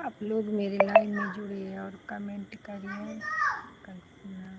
आप लोग मेरे लाइव में जुड़िए और कमेंट करिए। कल्पना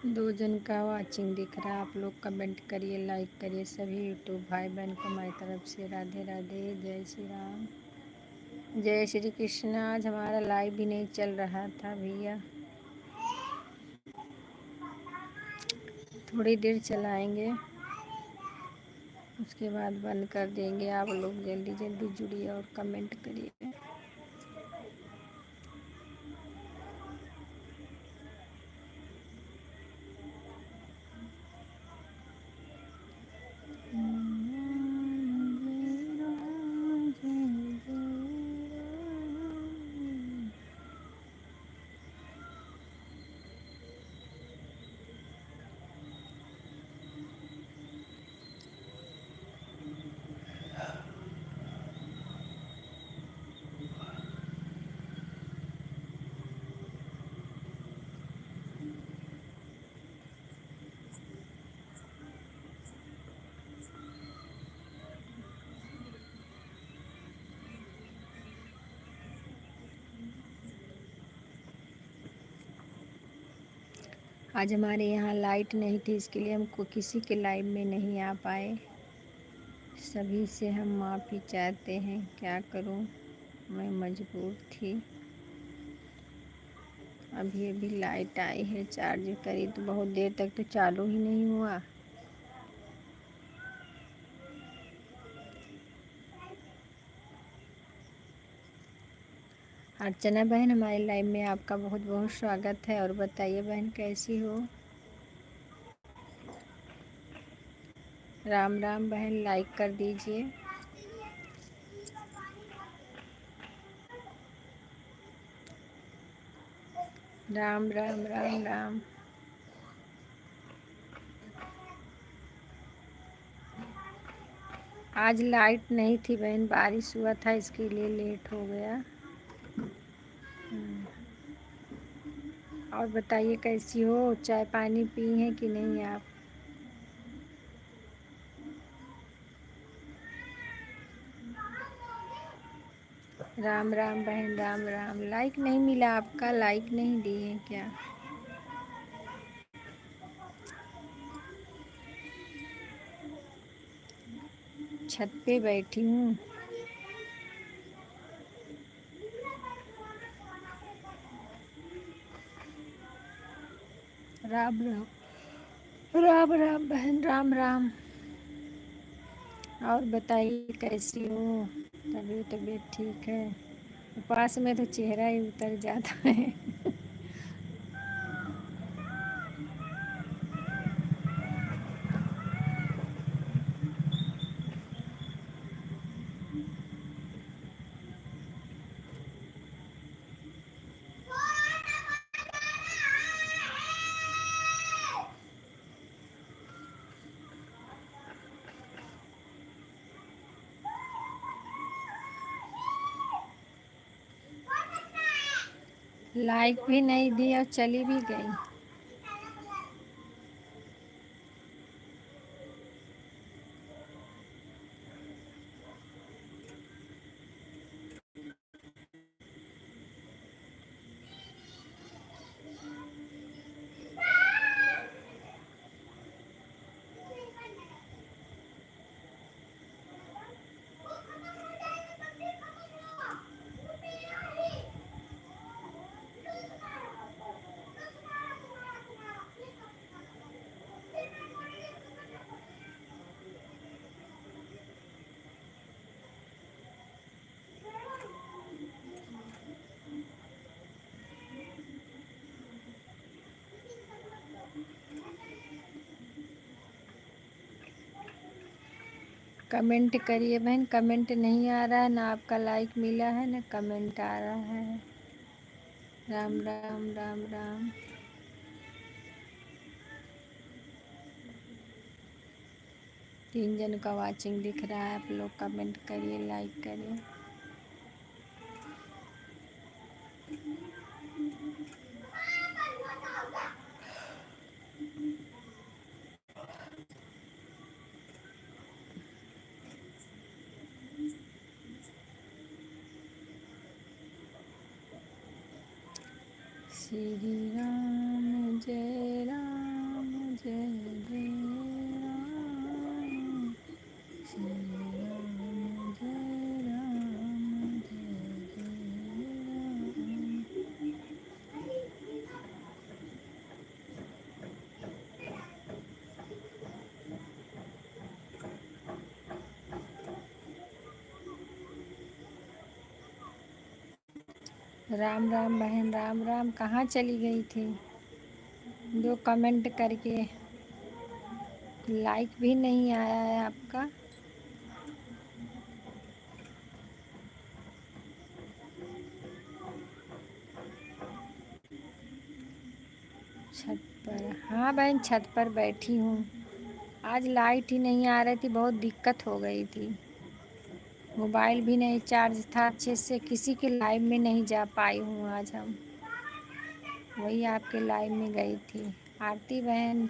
दो जन का वाचिंग दिख रहा है। आप लोग कमेंट करिए, लाइक करिए। सभी यूट्यूब भाई बहन को हमारी तरफ से राधे राधे, जय श्री राम, जय श्री कृष्ण। आज हमारा लाइव भी नहीं चल रहा था भैया, थोड़ी देर चलाएंगे उसके बाद बंद कर देंगे। आप लोग जल्दी जल्दी जुड़िए और कमेंट करिए। आज हमारे यहाँ लाइट नहीं थी, इसके लिए हमको किसी के लाइव में नहीं आ पाए। सभी से हम माफ़ी चाहते हैं। क्या करूं, मैं मजबूर थी। अभी अभी लाइट आई है, चार्ज करी तो बहुत देर तक तो चालू ही नहीं हुआ। अर्चना बहन, हमारे लाइव में आपका बहुत बहुत स्वागत है। और बताइए बहन, कैसी हो? राम राम बहन, लाइक कर दीजिए। राम राम राम राम। आज लाइट नहीं थी बहन, बारिश हुआ था, इसके लिए लेट हो गया। और बताइए कैसी हो? चाय पानी पी हैं कि नहीं आप? राम राम बहन, राम राम। लाइक नहीं मिला आपका, लाइक नहीं दिए क्या? छत पे बैठी हूँ। राम राम, राम राम बहन, राम राम। और बताइए कैसी हो? तबीयत ठीक है? पास में तो चेहरा ही उतर जाता है। लाइक भी नहीं दी और चली भी गई। कमेंट करिए बहन, कमेंट नहीं आ रहा है, ना आपका लाइक मिला है ना कमेंट आ रहा है। राम राम राम राम। तीन जन का वाचिंग दिख रहा है, आप लोग कमेंट करिए, लाइक करिए। श्री राम जय राम जय जय राम, श्री राम जय राम जय जय राम। राम राम बहन, राम राम। कहाँ चली गई थी? जो कमेंट करके लाइक भी नहीं आया है आपका। छत पर? हाँ बहन, छत पर बैठी हूँ। आज लाइट ही नहीं आ रही थी, बहुत दिक्कत हो गई थी। मोबाइल भी नहीं चार्ज था अच्छे से, किसी के लाइव में नहीं जा पाई हूँ आज। हम वही आपके लाइव में गई थी। आरती बहन,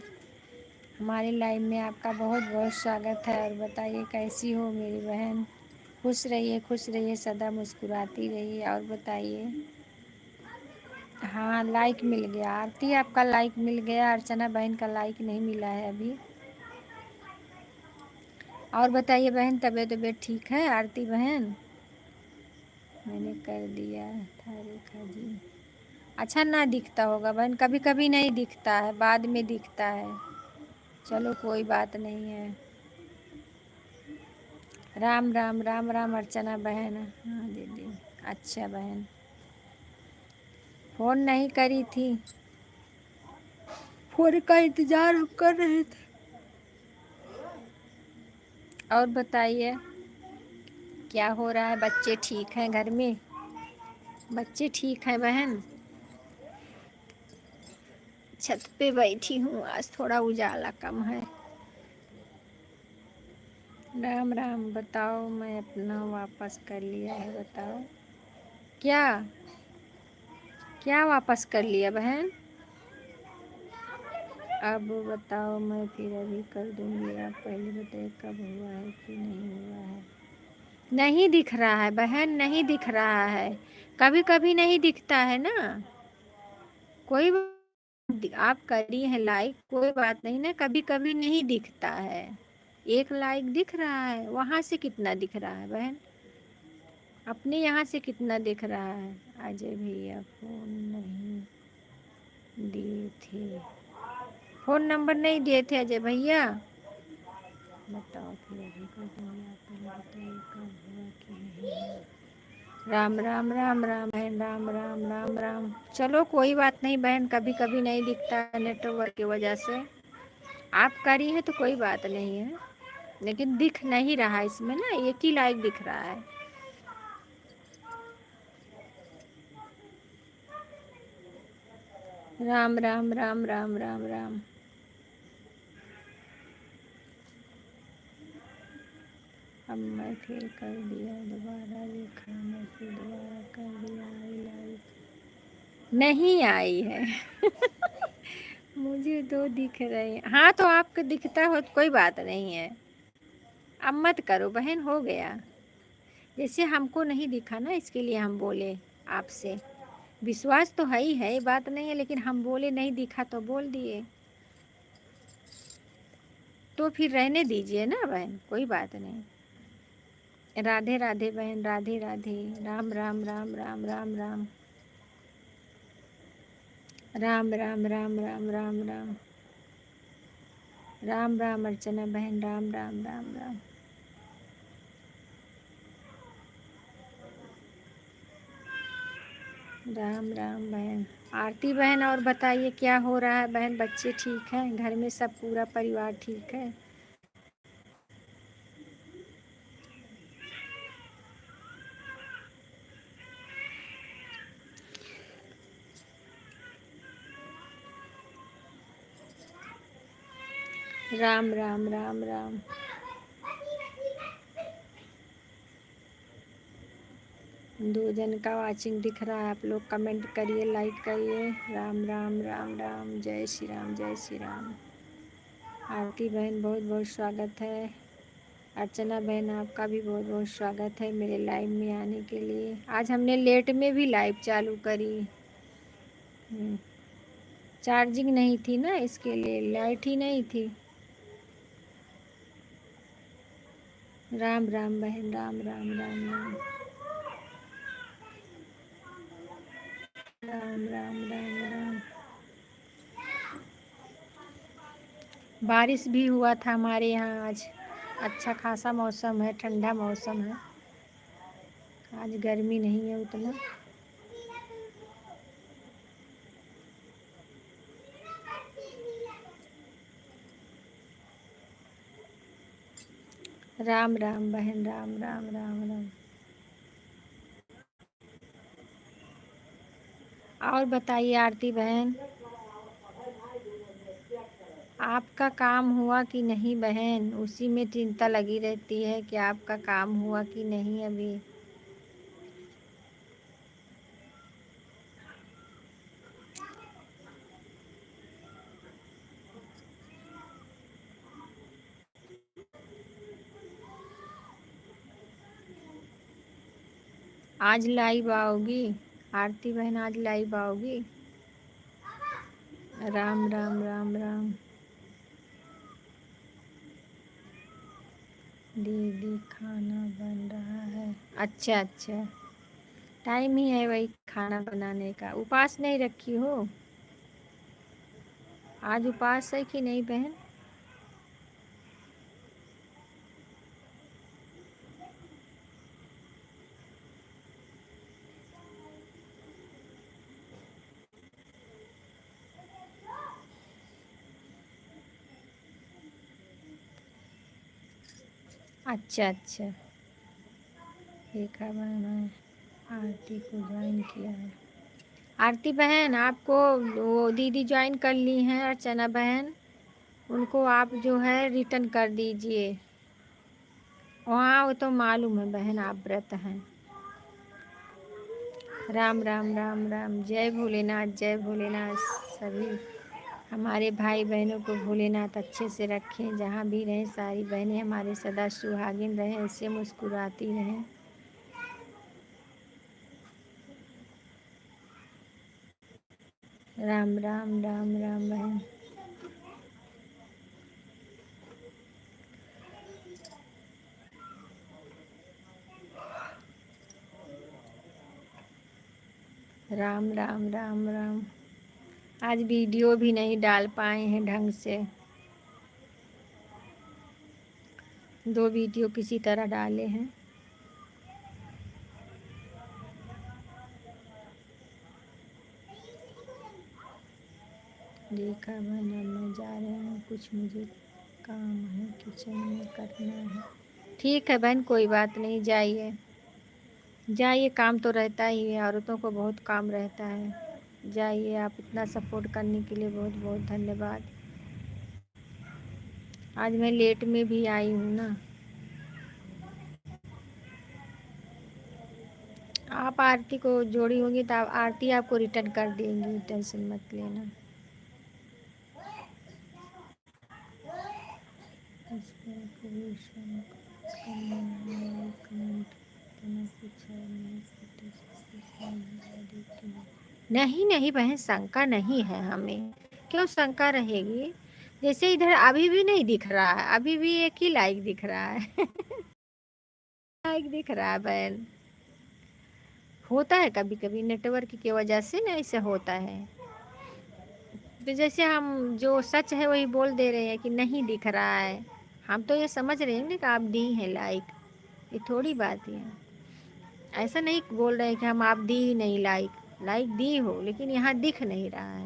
हमारे लाइव में आपका बहुत बहुत स्वागत है। और बताइए कैसी हो मेरी बहन? खुश रहिए, सदा मुस्कुराती रहिए। और बताइए। हाँ, लाइक मिल गया। आरती आपका लाइक मिल गया, अर्चना बहन का लाइक नहीं मिला है अभी। और बताइए बहन, तबीयत ठीक है? आरती बहन, मैंने कर दिया था रेखा जी। अच्छा, ना दिखता होगा बहन, कभी कभी नहीं दिखता है, बाद में दिखता है। चलो कोई बात नहीं है। राम राम राम राम अर्चना बहन। हाँ दीदी। अच्छा बहन, फ़ोन नहीं करी थी, फ़ोन का इंतज़ार हम कर रहे थे। और बताइए क्या हो रहा है? बच्चे ठीक हैं घर में? बच्चे ठीक हैं बहन? छत पे बैठी हूँ, आज थोड़ा उजाला कम है। राम राम। बताओ, मैं अपना वापस कर लिया है। बताओ क्या क्या वापस कर लिया बहन? अब बताओ, मैं फिर अभी कर दूँगी। आप पहले बताइए कब हुआ है कि नहीं हुआ है? नहीं दिख रहा है बहन, नहीं दिख रहा है। कभी कभी नहीं दिखता है ना। कोई आप करी है लाइक, कोई बात नहीं ना, कभी कभी नहीं दिखता है। एक लाइक दिख रहा है, वहाँ से कितना दिख रहा है बहन? अपने यहाँ से कितना दिख रहा है? अजय भैया फ़ोन नहीं दिए थे, फ़ोन नंबर नहीं दिए थे अजय भैया। बताओ फिर अभी कर दूँगी। आप पहले बताइए कब हुआ कि नहीं हुआ। राम राम राम राम बहन, राम राम राम राम। चलो कोई बात नहीं बहन, कभी कभी नहीं दिखता है नेटवर्क की वजह से। आप करी हैं तो कोई बात नहीं है, लेकिन दिख नहीं रहा है इसमें ना, एक ही लाइक दिख रहा है। राम राम राम राम राम राम। अब मैं फिर कर दिया दोबारा रेखा, मैं फिर दोबारा कर दिया। आई लाइक नहीं आई है। मुझे दो दिख रहे हैं। हाँ तो आपको दिखता हो तो कोई बात नहीं है। अब मत करो बहन, हो गया। जैसे हमको नहीं दिखा ना, इसके लिए हम बोले आपसे। विश्वास तो है ही है, बात नहीं है, लेकिन हम बोले नहीं दिखा तो बोल दिए, तो फिर रहने दीजिए ना बहन, कोई बात नहीं। राधे राधे बहन, राधे राधे। राम राम राम राम राम राम। राम राम राम राम राम राम। राम राम अर्चना बहन, राम राम राम राम। राम राम बहन। आरती बहन, और बताइए क्या हो रहा है बहन? बच्चे ठीक हैं? घर में सब पूरा परिवार ठीक है? राम राम राम राम। दो जन का वाचिंग दिख रहा है, आप लोग कमेंट करिए, लाइक करिए। राम राम राम राम, जय श्री राम, जय श्री राम। आरती बहन बहुत बहुत स्वागत है। अर्चना बहन आपका भी बहुत बहुत स्वागत है मेरे लाइव में आने के लिए। आज हमने लेट में भी लाइव चालू करी। चार्जिंग नहीं थी ना, इसके लिए लाइट ही नहीं थी। राम राम बहन, राम राम राम राम राम राम राम राम। बारिश भी हुआ था हमारे यहाँ आज। अच्छा खासा मौसम है, ठंडा मौसम है। आज गर्मी नहीं है उतना। राम राम बहन, राम राम राम राम। और बताइए आरती बहन, आपका काम हुआ कि नहीं बहन? उसी में चिंता लगी रहती है कि आपका काम हुआ कि नहीं अभी। आज लाइव आओगी आरती बहन? आज लाइव आओगी? राम राम राम राम। दीदी खाना बन रहा है। अच्छा अच्छा, टाइम ही है वही खाना बनाने का। उपवास नहीं रखी हो? आज उपवास है कि नहीं बहन? अच्छा अच्छा, देखा मैंने आरती को ज्वाइन किया है। आरती बहन आपको वो दीदी ज्वाइन कर ली हैं, अर्चना बहन। उनको आप जो है रिटर्न कर दीजिए। वहाँ वो तो मालूम है बहन, आप व्रत हैं। राम राम राम राम, जय भोलेनाथ, जय भोलेनाथ। सभी हमारे भाई बहनों को भोलेनाथ अच्छे से रखें, जहाँ भी रहें। सारी बहनें हमारे सदा सुहागिन रहें, ऐसे मुस्कुराती रहें। राम राम राम राम बहन। राम राम राम राम। आज वीडियो भी नहीं डाल पाए हैं ढंग से। 2 वीडियो किसी तरह डाले हैं। देखा बहन, अब मैं जा रही हूँ, कुछ मुझे काम है किचन में करना है। ठीक है बहन, कोई बात नहीं, जाइए जाइए, काम तो रहता ही है, औरतों को बहुत काम रहता है। जाइए, आप इतना सपोर्ट करने के लिए बहुत बहुत धन्यवाद। आज मैं लेट में भी आई हूँ ना। आप आरती को जोड़ी होंगी तो आरती आपको रिटर्न कर देंगी, टेंशन मत लेना। नहीं नहीं बहन, शंका नहीं है हमें। क्यों शंका रहेगी? जैसे इधर अभी भी नहीं दिख रहा है, अभी भी एक ही लाइक दिख रहा है। लाइक दिख रहा है बहन। होता है कभी कभी नेटवर्क की वजह से ना, ऐसे होता है। तो जैसे हम जो सच है वही बोल दे रहे हैं कि नहीं दिख रहा है। हम तो ये समझ रहे हैं ना कि आप दी हैं लाइक, ये थोड़ी बात है। ऐसा नहीं बोल रहे हैं कि हम आप दी ही नहीं लाइक, लाइक दी हो लेकिन यहाँ दिख नहीं रहा है।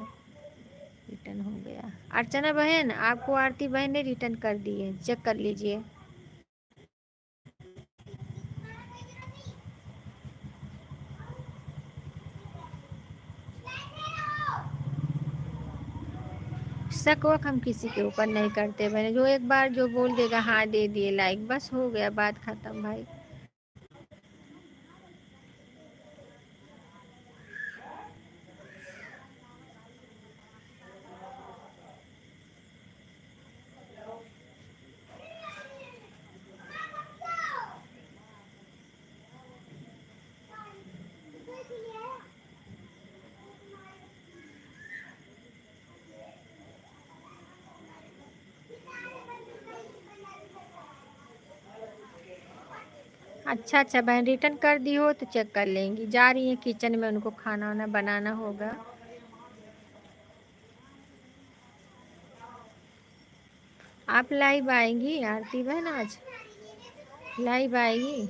रिटर्न हो गया। अर्चना बहन आपको आरती बहन ने रिटर्न कर दी है, चेक कर लीजिए। शक वक हम किसी के ऊपर नहीं करते बहन। जो एक बार जो बोल देगा हाँ दे दिए लाइक, बस हो गया, बात खत्म भाई। अच्छा अच्छा बहन, रिटर्न कर दी हो तो चेक कर लेंगी। जा रही है किचन में, उनको खाना वाना बनाना होगा। आप लाइव आएंगी आरती बहन? आज लाइव आएगी?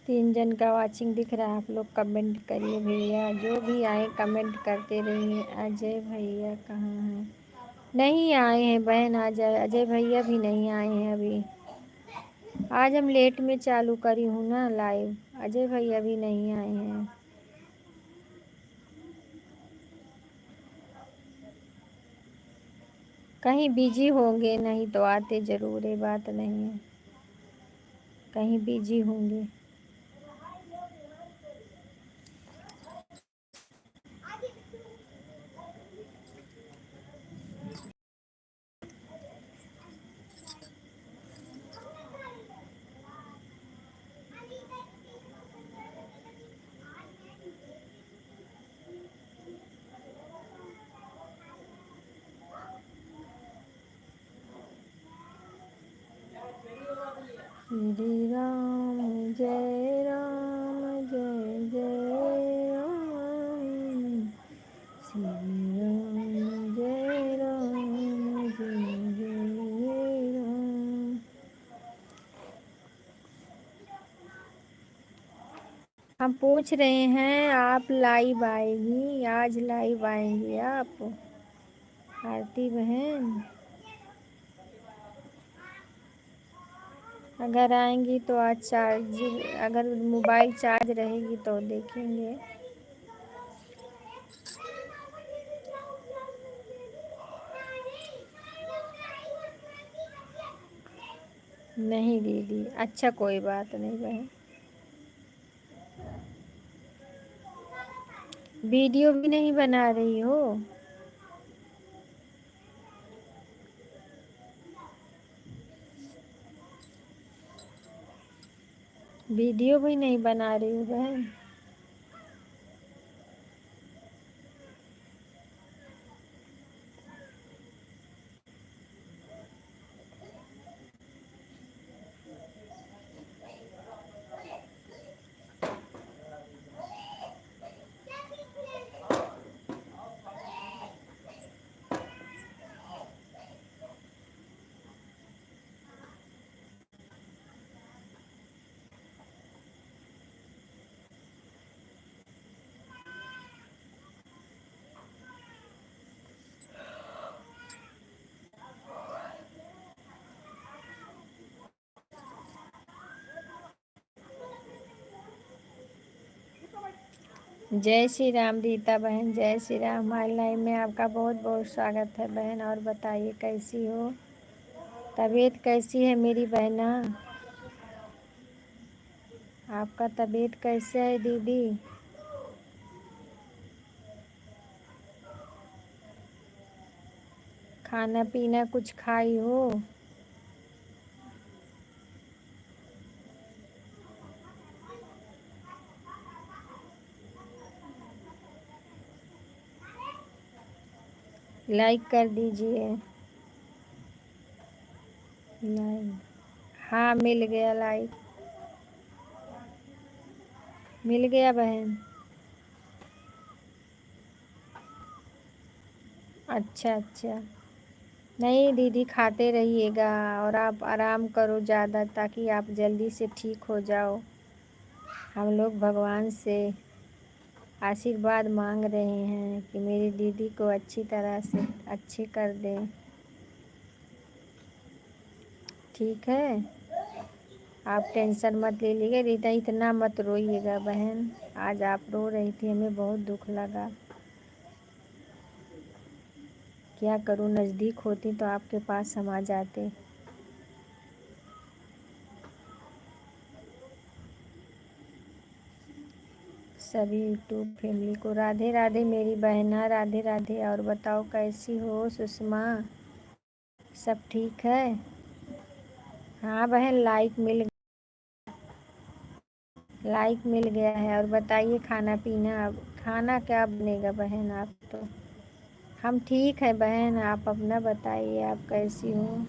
तीन जन का वाचिंग दिख रहा है, आप लोग कमेंट करिए भैया। जो भी आए कमेंट करते रहिए। अजय भैया कहाँ हैं? नहीं आए हैं बहन, आज अजय भैया भी नहीं आए हैं अभी। आज हम लेट में चालू करी हूँ ना लाइव, अजय भैया भी नहीं आए हैं। कहीं बिजी होंगे, नहीं तो आते ज़रूर, ये बात नहीं है, कहीं बिजी होंगे। श्री राम जय राम जय जय राम, श्री राम जय राम जय जय राम। हम पूछ रहे हैं आप लाइव आएगी? आज लाइव आएंगी आप आरती बहन? अगर आएंगी तो आज चार्ज, अगर मोबाइल चार्ज रहेगी तो देखेंगे। नहीं दीदी, अच्छा कोई बात नहीं बहन। वीडियो भी नहीं बना रही हो? वीडियो भी नहीं बना रही हो बहन? जय श्री राम रीता बहन, जय श्री राम। हमारे लाइव में आपका बहुत बहुत स्वागत है बहन। और बताइए कैसी हो, तबीयत कैसी है मेरी बहना? आपका तबीयत कैसे है दीदी? खाना पीना कुछ खाई हो? लाइक कर दीजिए। लाइक, हाँ मिल गया लाइक, मिल गया बहन। अच्छा अच्छा, नहीं दीदी खाते रहिएगा और आप आराम करो ज़्यादा ताकि आप जल्दी से ठीक हो जाओ। हम लोग भगवान से आशीर्वाद मांग रहे हैं कि मेरी दीदी को अच्छी तरह से अच्छे कर दें। ठीक है, आप टेंशन मत ले लीजिए, रीता इतना मत रोइएगा बहन। आज आप रो रही थी, हमें बहुत दुख लगा। क्या करूं, नज़दीक होती तो आपके पास हम आ जाते। सभी यूट्यूब फैमिली को राधे राधे मेरी बहना, राधे राधे। और बताओ कैसी हो सुषमा, सब ठीक है? हाँ बहन, लाइक मिल गया है। और बताइए खाना पीना, अब खाना क्या बनेगा बहन? आप तो हम ठीक है बहन, आप अपना बताइए, आप कैसी हो?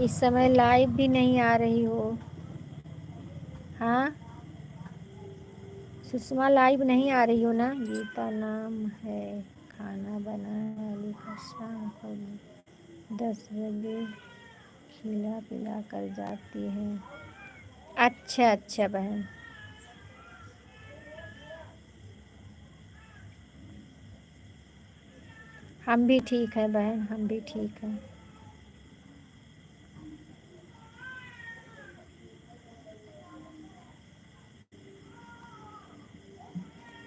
इस समय लाइव भी नहीं आ रही हो। हाँ सुषमा, लाइव नहीं आ रही हो ना? गीता नाम है, खाना बनाने वाली का। शाम को 10 बजे खिला पिला कर जाती है। अच्छा अच्छा बहन, हम भी ठीक हैं बहन, हम भी ठीक हैं।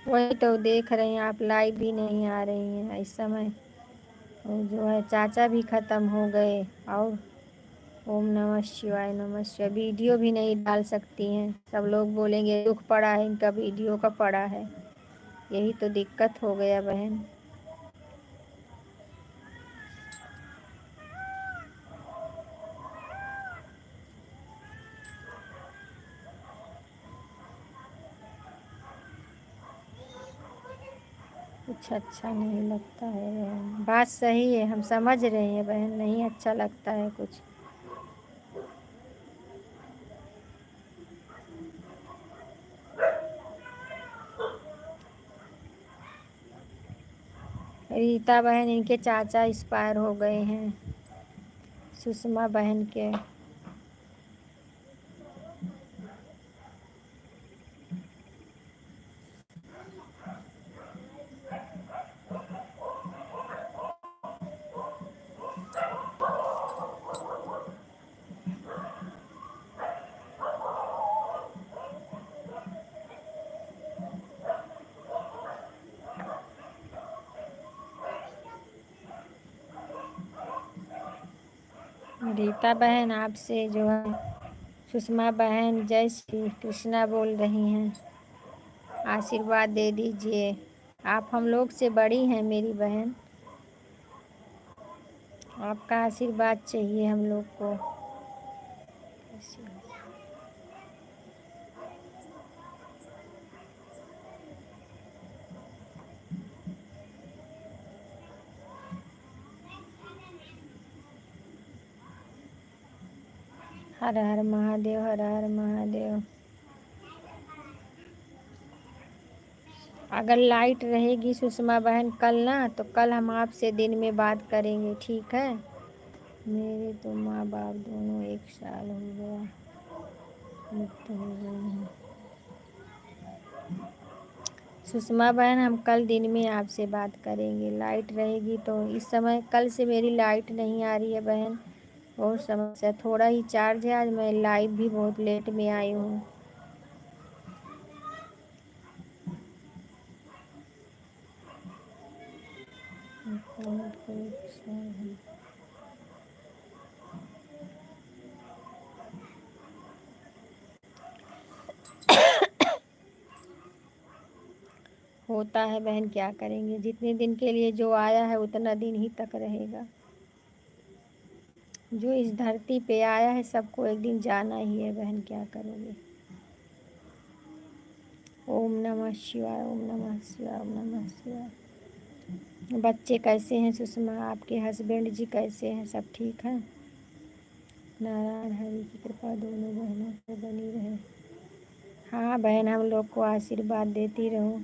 वही तो देख रहे हैं, आप लाइव भी नहीं आ रही हैं इस समय। और जो है चाचा भी ख़त्म हो गए। और ओम नमः शिवाय, नमः शिवाय वीडियो भी नहीं डाल सकती हैं। सब लोग बोलेंगे दुख पड़ा है इनका, वीडियो का पड़ा है। यही तो दिक्कत हो गया बहन। कुछ अच्छा नहीं लगता है बहन, बात सही है, हम समझ रहे हैं बहन, नहीं अच्छा लगता है कुछ। रीता बहन, इनके चाचा एक्सपायर हो गए हैं, सुषमा बहन के। रीता बहन आपसे जो है सुषमा बहन जय श्री कृष्णा बोल रही हैं, आशीर्वाद दे दीजिए। आप हम लोग से बड़ी हैं मेरी बहन, आपका आशीर्वाद चाहिए हम लोग को। हर हर महादेव, हर हर महादेव। अगर लाइट रहेगी सुषमा बहन कल ना, तो कल हम आपसे दिन में बात करेंगे, ठीक है? मेरे तो माँ बाप दोनों 1 साल हो गया मृत्यु हो गई हैं। सुषमा बहन हम कल दिन में आपसे बात करेंगे, लाइट रहेगी तो। इस समय कल से मेरी लाइट नहीं आ रही है बहन, बहुत समस्या। थोड़ा ही चार्ज है, आज मैं लाइव भी बहुत लेट में आई हूँ। होता है बहन, क्या करेंगे, जितने दिन के लिए जो आया है उतना दिन ही तक रहेगा। जो इस धरती पे आया है सबको एक दिन जाना ही है बहन, क्या करोगे। ओम नमः शिवाय, ओम नमः शिवाय, ओम नमः शिवाय। बच्चे कैसे हैं सुषमा? आपके हस्बैंड जी कैसे हैं? सब ठीक है? नारायण हरि की कृपा दोनों बहनों पर बनी रहे। हाँ बहन, हम लोग को आशीर्वाद देती रहो।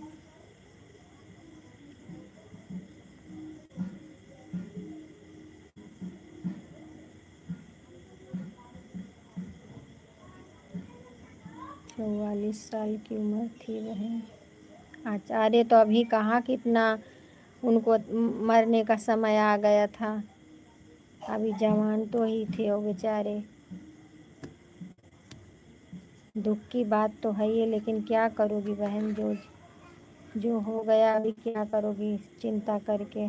चौवालीस साल की उम्र थी बहन। अच्छा, अरे तो अभी कहाँ कितना उनको मरने का समय आ गया था। अभी जवान तो ही थे वो बेचारे। दुख की बात तो है ही, लेकिन क्या करोगी बहन, जो जो हो गया अभी क्या करोगी चिंता करके।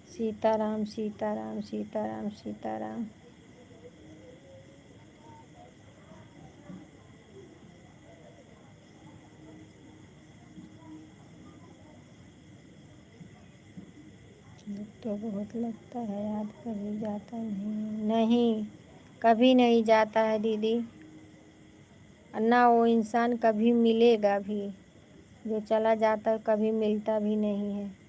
सीताराम सीताराम सीताराम सीताराम। दुख तो बहुत लगता है, याद कभी जाता नहीं। नहीं, कभी नहीं जाता है दीदी। ना वो इंसान कभी मिलेगा भी। जो चला जाता है कभी मिलता भी नहीं है।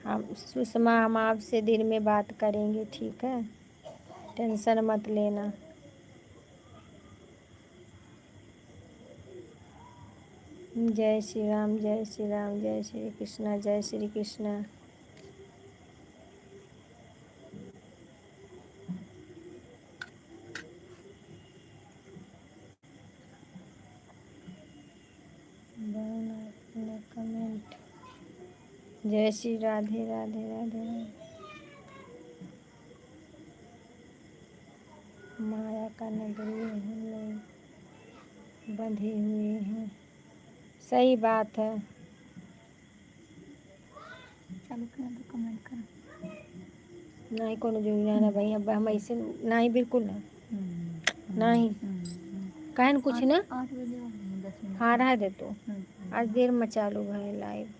हम सुषमा, हम आपसे दिन में बात करेंगे, ठीक है? टेंशन मत लेना। जय श्री राम, जय श्री राम, जय श्री कृष्णा, जय श्री कृष्णा। कमेंट। जय श्री राधे राधे राधे राधे। माया का नगरी हम लोग बंधे हुए हैं। सही बात है। चालू कर दो, कमेंट करो। नहीं कोनो जरूरी ना भाई, अब हम ऐसे नहीं, बिल्कुल ना नहीं कहन कुछ ना। 8 बजे 10 मिनट। हाँ रह दे तो आज देर में चालू है लाइव।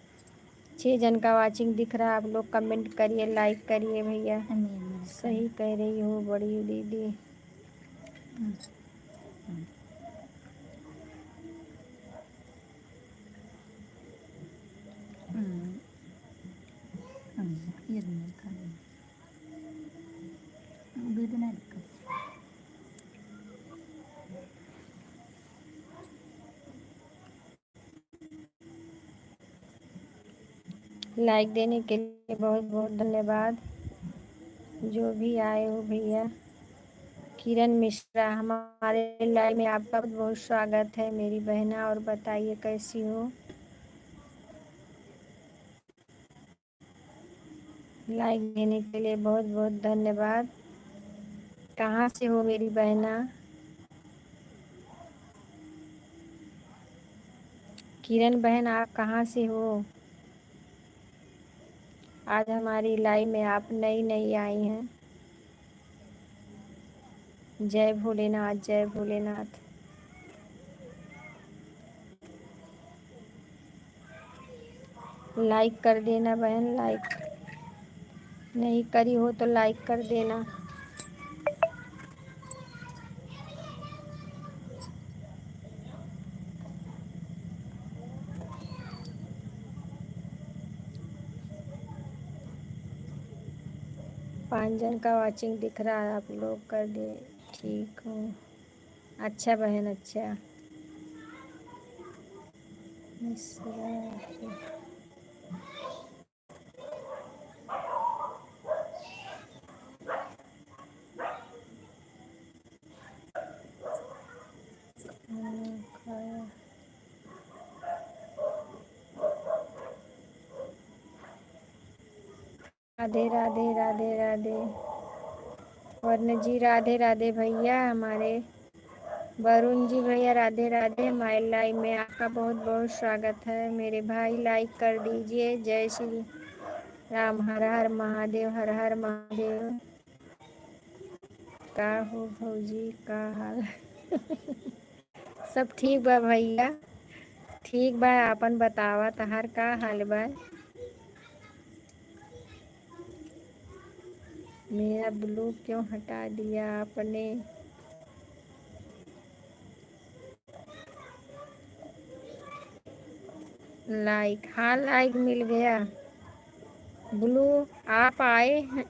6 जन का वाचिंग दिख रहा है। आप लोग कमेंट करिए, लाइक करिए भैया। सही कह रही हो बड़ी दीदी। लाइक देने के लिए बहुत बहुत धन्यवाद। जो भी आए हो भैया। किरण मिश्रा, हमारे लाइव में आपका बहुत बहुत स्वागत है मेरी बहना। और बताइए कैसी हो? लाइक देने के लिए बहुत बहुत धन्यवाद। कहाँ से हो मेरी बहना? किरण बहन, आप कहाँ से हो? आज हमारी लाइव में आप नई नई आई हैं। जय भोलेनाथ, जय भोलेनाथ। लाइक कर देना बहन, लाइक नहीं करी हो तो लाइक कर देना। पाँच जन का वाचिंग दिख रहा है, आप लोग कर दे। ठीक हो? अच्छा बहन, अच्छा। राधे राधे राधे राधे। वर्ण जी राधे राधे भैया। हमारे वरुण जी भैया राधे राधे। हमारे लाइव में आपका बहुत बहुत स्वागत है मेरे भाई। लाइक कर दीजिए। जय श्री राम, हर हर महादेव, हर हर महादेव। का हो भौजी का हाल? सब ठीक बा भैया। ठीक बा, आपन बतावा तहार का हाल बा। मेरा ब्लू क्यों हटा दिया आपने? लाइक, हाँ लाइक मिल गया। ब्लू आप आए हैं,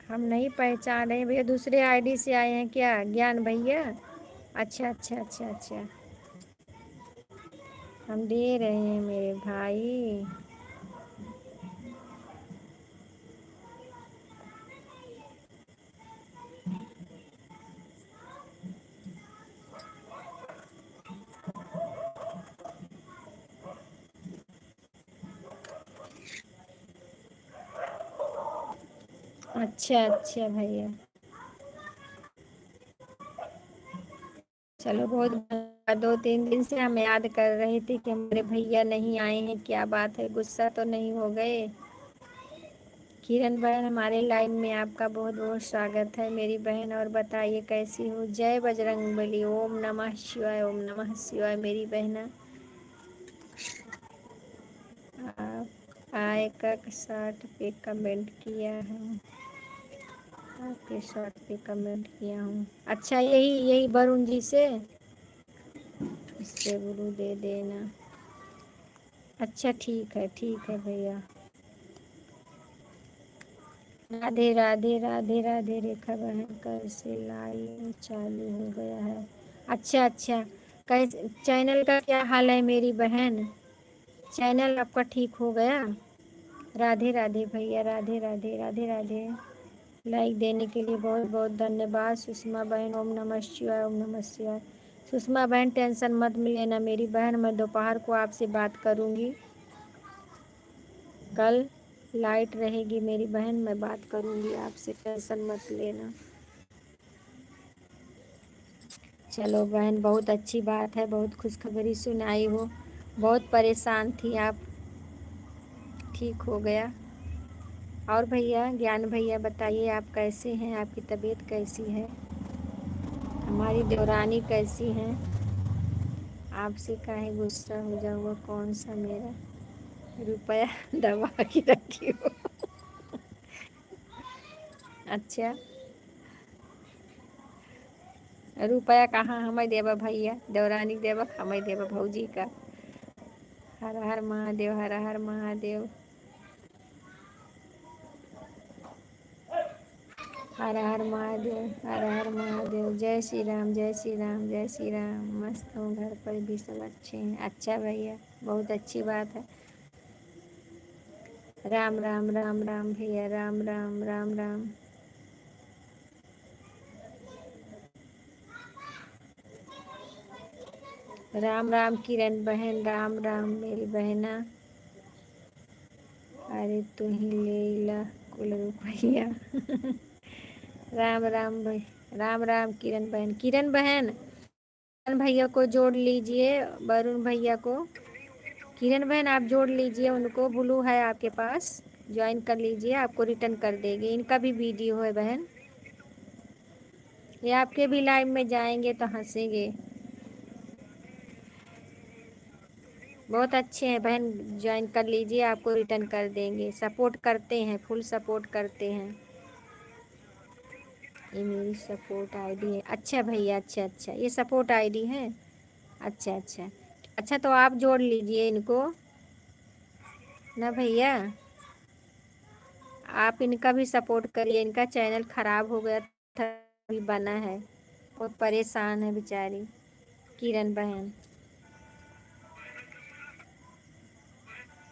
हम नहीं पहचान रहे भैया। दूसरे आईडी से आए हैं क्या ज्ञान भैया? अच्छा अच्छा अच्छा अच्छा। हम दे रहे हैं मेरे भाई। अच्छा अच्छा भैया, चलो बहुत बढ़िया। 2-3 दिन से हम याद कर रहे थे कि हमारे भैया नहीं आए हैं, क्या बात है, गुस्सा तो नहीं हो गए? किरण बहन, हमारे लाइन में आपका बहुत बहुत स्वागत है मेरी बहन। और बताइए कैसी हो? जय बजरंगबली। ओम नमः शिवाय, ओम नमः शिवाय मेरी बहना। आप आए का शॉर्ट पे कमेंट किया है, आपके शॉर्ट पे कमेंट किया हूँ। अच्छा, यही यही वरुण जी से इससे गुरु दे देना। अच्छा ठीक है भैया। राधे राधे राधे राधे रेखा बहन, कल से लाइव चालू हो गया है। अच्छा अच्छा, कैसे चैनल का क्या हाल है मेरी बहन? चैनल आपका ठीक हो गया? राधे राधे भैया, राधे राधे राधे राधे। लाइक देने के लिए बहुत बहुत धन्यवाद सुषमा बहन। ओम नमः शिवाय, ओम नमः शिवाय। सुषमा बहन टेंशन मत लेना मेरी बहन, मैं दोपहर को आपसे बात करूँगी। कल लाइट रहेगी मेरी बहन, मैं बात करूँगी आपसे, टेंशन मत लेना। चलो बहन, बहुत अच्छी बात है, बहुत खुशखबरी सुनाई हो। बहुत परेशान थी आप, ठीक हो गया। और भैया ज्ञान भैया बताइए, आप कैसे हैं? आपकी तबीयत कैसी है? हमारी देवरानी कैसी हैं? आपसे काहे गुस्सा हो जाऊँगा? कौन सा मेरा रुपया दबा के रखी हो? अच्छा, रुपया कहाँ हमें देबा भैया? देवरानी देबा, हमें देबा भौजी का। हर हर महादेव, हर हर महादेव, हर हर महादेव, हर हर महादेव। जय श्री राम, जय श्री राम, जय श्री राम। मस्त हूँ, घर पर भी सब अच्छे हैं। अच्छा भैया, बहुत अच्छी बात है। राम राम राम राम भैया, राम राम राम राम। राम राम किरण बहन, राम राम मेरी बहना। अरे तू ही ले ला कुल रुपया। राम राम भाई, राम राम किरण बहन। किरण बहन, किरण भैया को जोड़ लीजिए, वरुण भैया को। किरण बहन आप जोड़ लीजिए उनको, ब्लू है आपके पास, ज्वाइन कर लीजिए, आपको रिटर्न कर देंगे। इनका भी वीडियो है बहन, ये आपके भी लाइव में जाएंगे तो हंसेंगे। बहुत अच्छे हैं बहन, ज्वाइन कर लीजिए, आपको रिटर्न कर देंगे। सपोर्ट करते हैं, फुल सपोर्ट करते हैं। ये मेरी सपोर्ट आईडी है। अच्छा भैया, अच्छा अच्छा, ये सपोर्ट आईडी है। अच्छा अच्छा अच्छा, तो आप जोड़ लीजिए इनको ना भैया। आप इनका भी सपोर्ट करिए, इनका चैनल खराब हो गया था, अभी बना है। बहुत परेशान है बेचारी किरण बहन।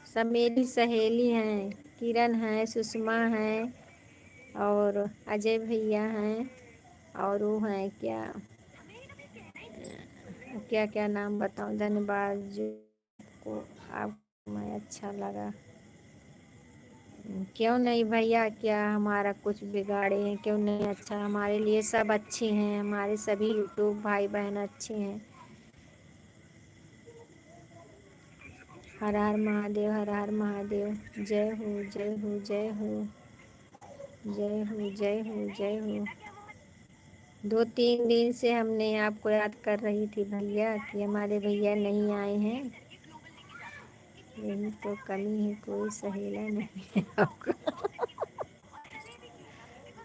सब मेरी सहेली हैं, किरण है, सुषमा है, और अजय भैया हैं, और वो हैं क्या, क्या क्या नाम बताऊं? धन्यवाद जो को आप मैं अच्छा लगा। क्यों नहीं भैया, क्या हमारा कुछ बिगाड़े हैं? क्यों नहीं, अच्छा हमारे लिए सब अच्छे हैं, हमारे सभी यूट्यूब भाई बहन अच्छे हैं। हर हर महादेव, हर हर महादेव। जय हो जय हो जय हो, जय हो जय हो जय हो। 2-3 दिन से हमने आपको याद कर रही थी भैया कि हमारे भैया नहीं आए हैं। यही तो कमी है, कोई सहेला नहीं है आपको।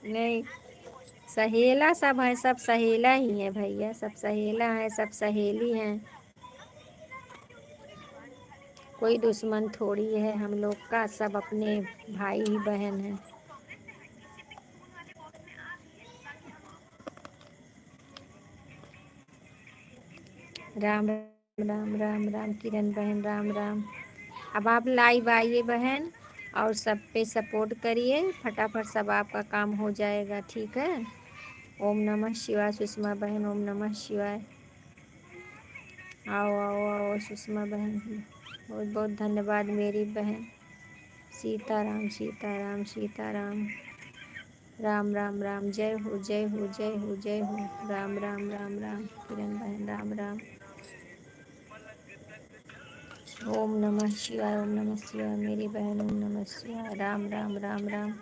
नहीं, सहेला सब है, सब सहेला ही है भैया, सब सहेला है, सब सहेली हैं। कोई दुश्मन थोड़ी है हम लोग का, सब अपने भाई ही बहन हैं। राम राम राम राम किरण बहन, राम राम। अब आप लाइव आइए बहन, और सब पे सपोर्ट करिए, फटाफट सब आपका काम हो जाएगा, ठीक है। ओम नमः शिवाय सुषमा बहन, ओम नमः शिवाय। आओ आओ आओ सुषमा बहन, बहुत बहुत धन्यवाद मेरी बहन। सीताराम सीताराम सीताराम। राम राम राम, जय हो जय हो जय हो जय हो। राम राम राम राम किरण बहन, राम राम। ओम नमः शिवाय, ओम नमः शिवाय मेरी बहन, ओम नमः शिवाय। राम राम राम राम।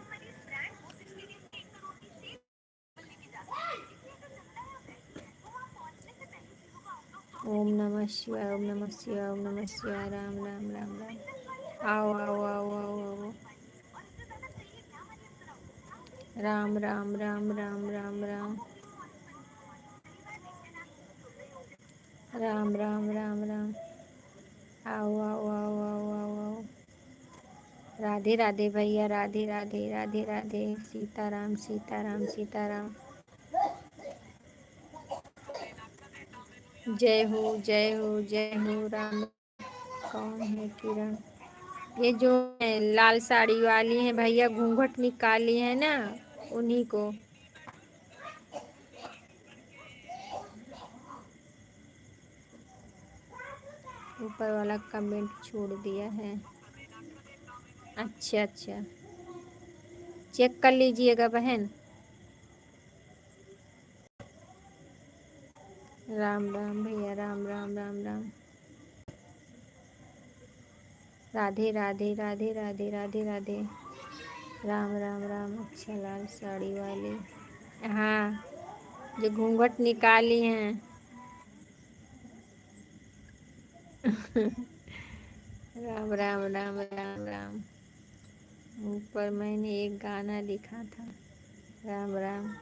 ओम नमः शिवाय, ओम नमः शिवाय, ओम नमः शिवाय। राम राम राम राम। आओ आओ आओ आओ आओ। राम राम राम राम राम राम। राम राम राम राम। आओ आओ आओ आओ आओ आओ। राधे राधे भैया, राधे राधे राधे राधे। सीताराम सीताराम सीताराम। जय हो जय हो जय हो राम। कौन है किरण? ये जो लाल साड़ी वाली है भैया, घूंघट निकाली है ना, उन्हीं को। ऊपर वाला कमेंट छोड़ दिया है। अच्छा अच्छा, चेक कर लीजिएगा बहन। राम राम भैया, राम राम राम राम। राधे राधे राधे राधे राधे राधे। राम राम राम। अच्छा, लाल साड़ी वाली, हाँ, जो घूंघट निकाली हैं। राम राम राम राम राम। ऊपर मैंने एक गाना लिखा था। राम राम।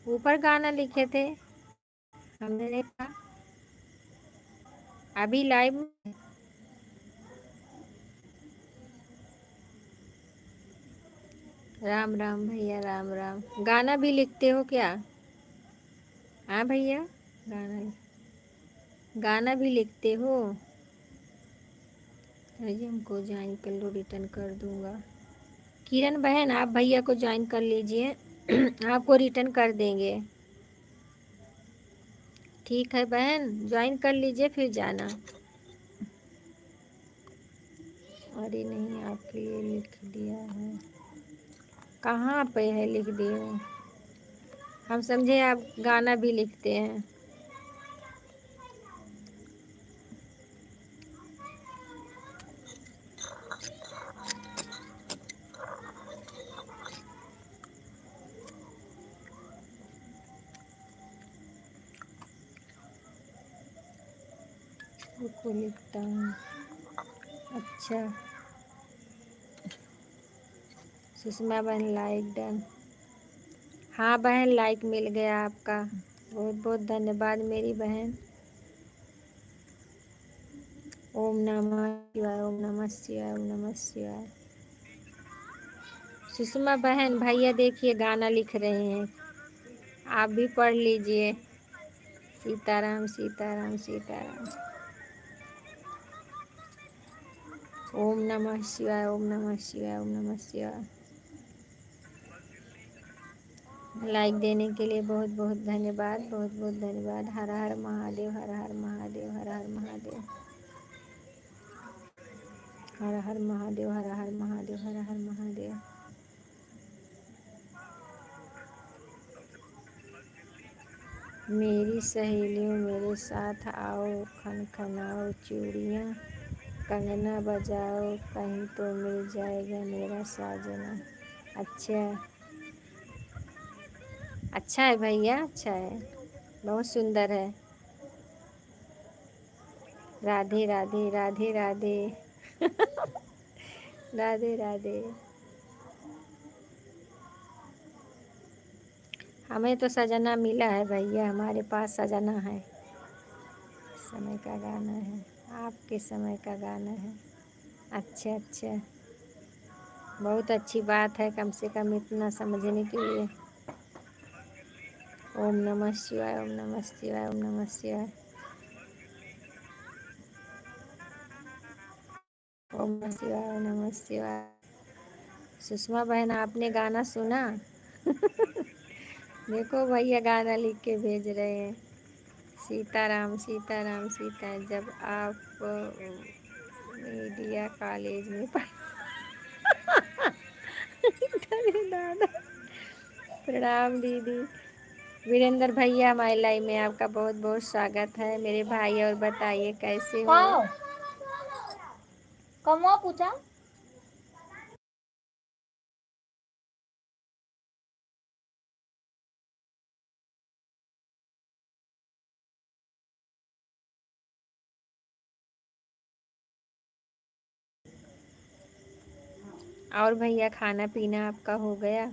ऊपर गाना लिखे थे, हमने नहीं कहा। अभी लाइव में। राम राम भैया, राम राम। गाना भी लिखते हो क्या? हाँ भैया, गाना, गाना भी लिखते हो? अरे हमको ज्वाइन कर लो, रिटर्न कर दूंगा। किरण बहन, आप भैया को ज्वाइन कर लीजिए। आपको रिटर्न कर देंगे। ठीक है बहन, ज्वाइन कर लीजिए फिर जाना। अरे नहीं, आपके लिए लिख दिया है। कहाँ पे है लिख दिए? हम समझे आप गाना भी लिखते हैं। रुको लिखता हूँ। अच्छा, सुषमा बहन लाइक डन। हाँ बहन, लाइक मिल गया आपका, बहुत बहुत धन्यवाद मेरी बहन। ओम नमः शिवाय, ओम नमः शिवाय, ओम नमः शिवाय। सुषमा बहन, भैया देखिए गाना लिख रहे हैं, आप भी पढ़ लीजिए। सीताराम सीताराम सीताराम। ओम नमः शिवाय, ओम नमः शिवाय, ओम नमः शिवाय। लाइक देने के लिए बहुत बहुत धन्यवाद, बहुत बहुत धन्यवाद। हर हर महादेव, हर हर महादेव, हर हर महादेव, हर हर महादेव, हर हर महादेव, हर हर महादेव। मेरी सहेलियों मेरे साथ आओ, खन खनाओ चूड़ियाँ, कंगना बजाओ, कहीं तो मिल जाएगा मेरा साजना। अच्छा, अच्छा है भैया, अच्छा है, बहुत सुंदर है। राधे राधे राधे राधे। राधे राधे। हमें तो सजना मिला है भैया, हमारे पास सजना है। समय का गाना है, आपके समय का गाना है। अच्छा अच्छा, बहुत अच्छी बात है, कम से कम इतना समझने के लिए। ओम नमः शिवाय, ओम नमः शिवाय, ओम नमः शिवाय। ओम नमः शिवाय, ओम नमः शिवाय। सुषमा बहन, आपने गाना सुना? देखो भैया, गाना लिख के भेज रहे हैं। सीताराम सीताराम सीता, जब आप मीडिया कॉलेज में अरे दादा। प्रणाम दीदी। वीरेंद्र भैया, हमारे लाइव में आपका बहुत बहुत स्वागत है मेरे भाई। और बताइए कैसे हो? कौन पूछा? और भैया, खाना पीना आपका हो गया?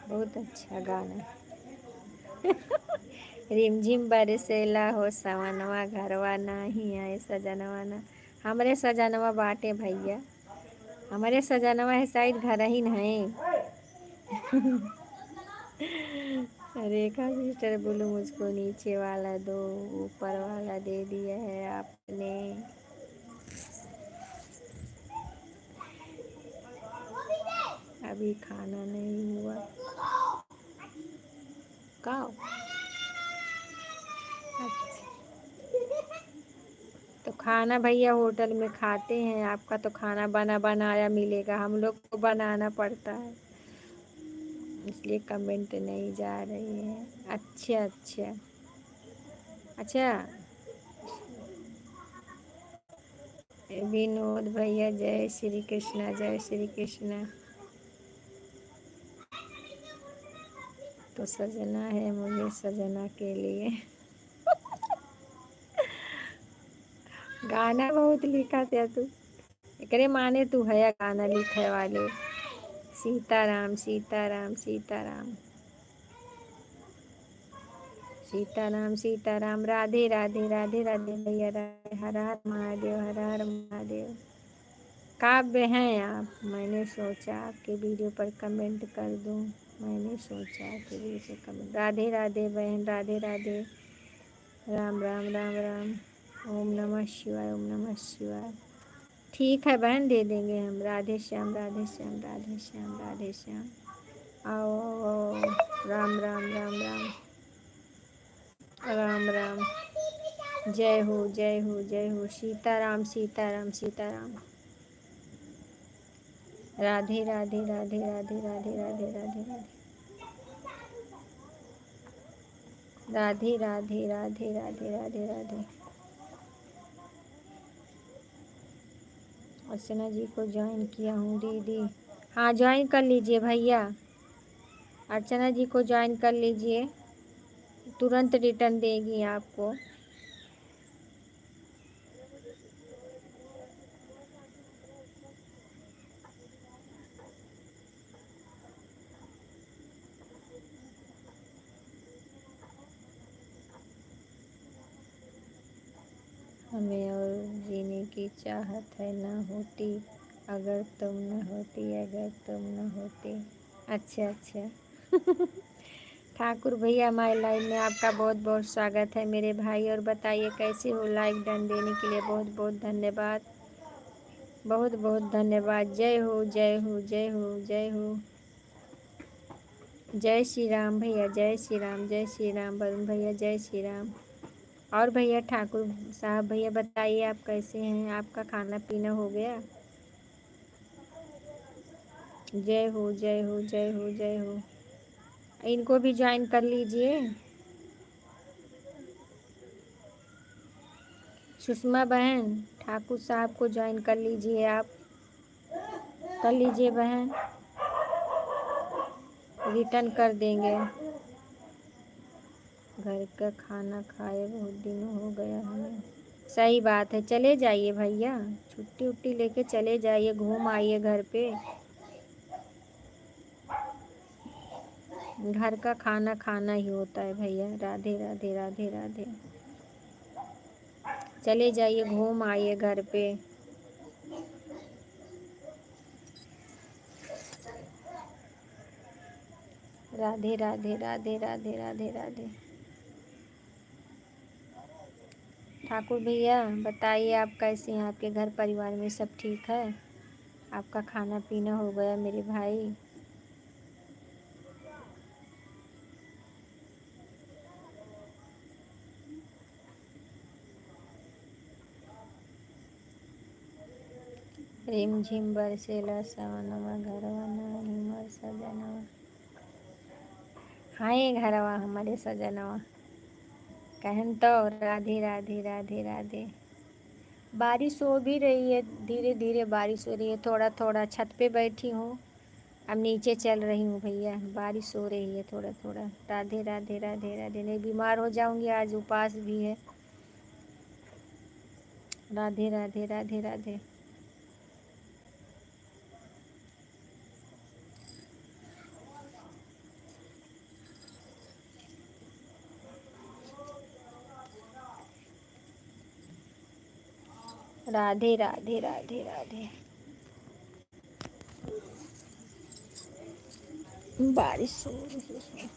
बहुत अच्छा गाना। रिमझिम बरसेला हो सवनवा, घरवा नाही आए सजनवा ना। हमरे सजनवा बाटे भैया, हमारे सजनवा है शायद घर ही नहीं। रेखा सिस्टर बोलो, मुझको नीचे वाला दो, ऊपर वाला दे दिया है आपने। अभी खाना नहीं हुआ। का तो खाना भैया होटल में खाते हैं, आपका तो खाना बना बनाया मिलेगा, हम लोग को बनाना पड़ता है, इसलिए कमेंट नहीं जा रही है। अच्छा अच्छा अच्छा। विनोद भैया, जय श्री कृष्णा, जय श्री कृष्णा। तो सजना है मुझे सजना के लिए। गाना बहुत लिखा था तू, एकरे माने तू है गाना लिखे वाले। सीताराम सीताराम सीताराम सीताराम सीताराम। राधे राधे राधे राधे भैया, राधे। हर हर महादेव, हर हर महादेव। काव्य हैं आप, मैंने सोचा आपके वीडियो पर कमेंट कर दूं। मैंने सोचा आपके वीडियो पर कमेंट। राधे राधे बहन, राधे राधे। राम राम राम राम। ओम नमः शिवाय, ओम नमः शिवाय। ठीक है बहन, दे देंगे हम। राधे श्याम, राधे श्याम, राधे श्याम, राधे श्याम। आओ आओ आओ। राम राम राम राम। राम राम। जय हो जय हो जय हो। सीताराम सीताराम सीताराम। राधे राधे राधे राधे राधे राधे राधे राधे राधे राधे राधे राधे राधे राधे। अर्चना जी को ज्वाइन किया हूँ दीदी। हाँ, ज्वाइन कर लीजिए भैया, अर्चना जी को ज्वाइन कर लीजिए, तुरंत रिटर्न देगी आपको। हमें और जीने की चाहत है, ना होती अगर तुम न होती, अगर तुम न होते। अच्छा अच्छा। ठाकुर भैया, हमारे लाइव में आपका बहुत बहुत स्वागत है मेरे भाई। और बताइए कैसे हो? लाइक डन देने के लिए बहुत बहुत धन्यवाद, बहुत बहुत धन्यवाद। जय हो जय हो जय हो जय हो। जय श्री राम भैया, जय श्री राम, जय श्री राम। वरुण भैया, जय श्री राम। और भैया ठाकुर साहब भैया, बताइए आप कैसे हैं? आपका खाना पीना हो गया? जय हो जय हो जय हो जय हो। इनको भी ज्वाइन कर लीजिए। सुषमा बहन, ठाकुर साहब को ज्वाइन कर लीजिए आप, कर लीजिए बहन, रिटर्न कर देंगे। घर का खाना खाए बहुत दिन हो गया हमें। सही बात है, चले जाइए भैया, छुट्टी उट्टी लेके चले जाइए, घूम आइए घर पे। घर का खाना खाना ही होता है भैया। राधे राधे राधे राधे। चले जाइए, घूम आइए घर पे। राधे राधे राधे राधे राधे राधे। ठाकुर भैया बताइए, आप कैसे हैं? आपके घर परिवार में सब ठीक है? आपका खाना पीना हो गया मेरे भाई? रिम झिम बरसेला सवनवा घरवा नाही मोर सजनवा। हाय घरवा हमारे सजनवा। कहन तो राधे राधे राधे राधे। बारिश हो भी रही है, धीरे धीरे बारिश हो रही है, थोड़ा थोड़ा। छत पे बैठी हूँ, अब नीचे चल रही हूँ भैया। बारिश हो रही है थोड़ा थोड़ा। राधे राधे राधे राधे। नहीं बीमार हो जाऊंगी, आज उपवास भी है। राधे राधे राधे राधे। राधे राधे राधे राधे। बारिश हो रही है।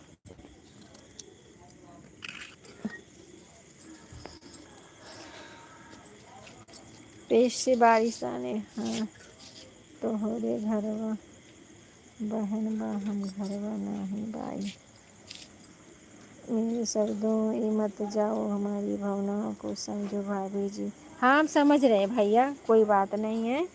पेश से बारिश आने, हाँ। तो हो रे घरवा बहन बा हम घरवा नाही बाई। मेरे सर्दों ये मत जाओ, हमारी भावनाओं को समझो भाभी जी। हाँ हम समझ रहे हैं भैया, कोई बात नहीं है।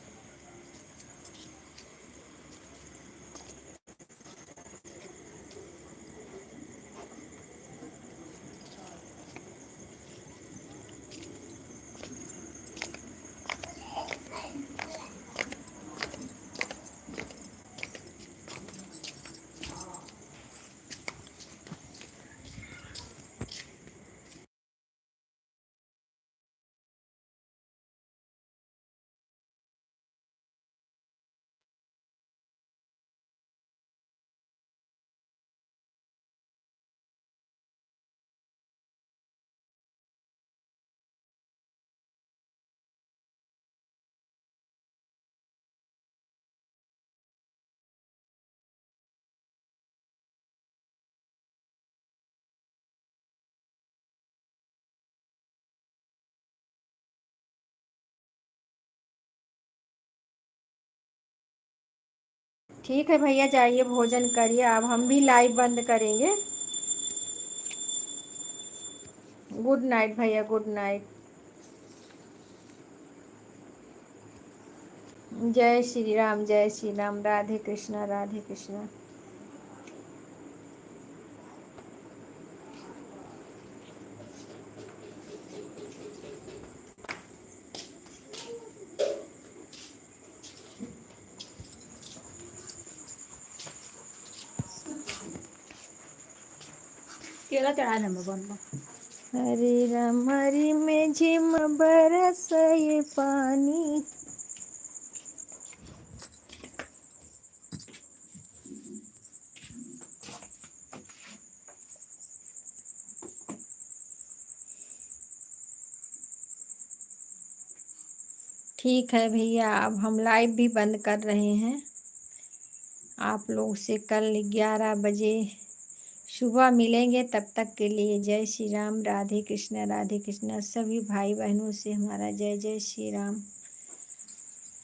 ठीक है भैया, जाइए भोजन करिए। अब हम भी लाइव बंद करेंगे। गुड नाइट भैया, गुड नाइट। जय श्री राम, जय श्री राम। राधे कृष्णा, राधे कृष्णा। केला चढ़ा नंबर वन। हरे राम हरि में झिम बरस ये पानी। ठीक है भैया, अब हम लाइव भी बंद कर रहे हैं। आप लोग से कल 11 बजे सुबह मिलेंगे। तब तक के लिए जय श्री राम, राधे कृष्णा, राधे कृष्णा। सभी भाई बहनों से हमारा जय जय Shri Ram.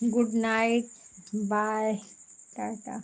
Good night, bye, Tata.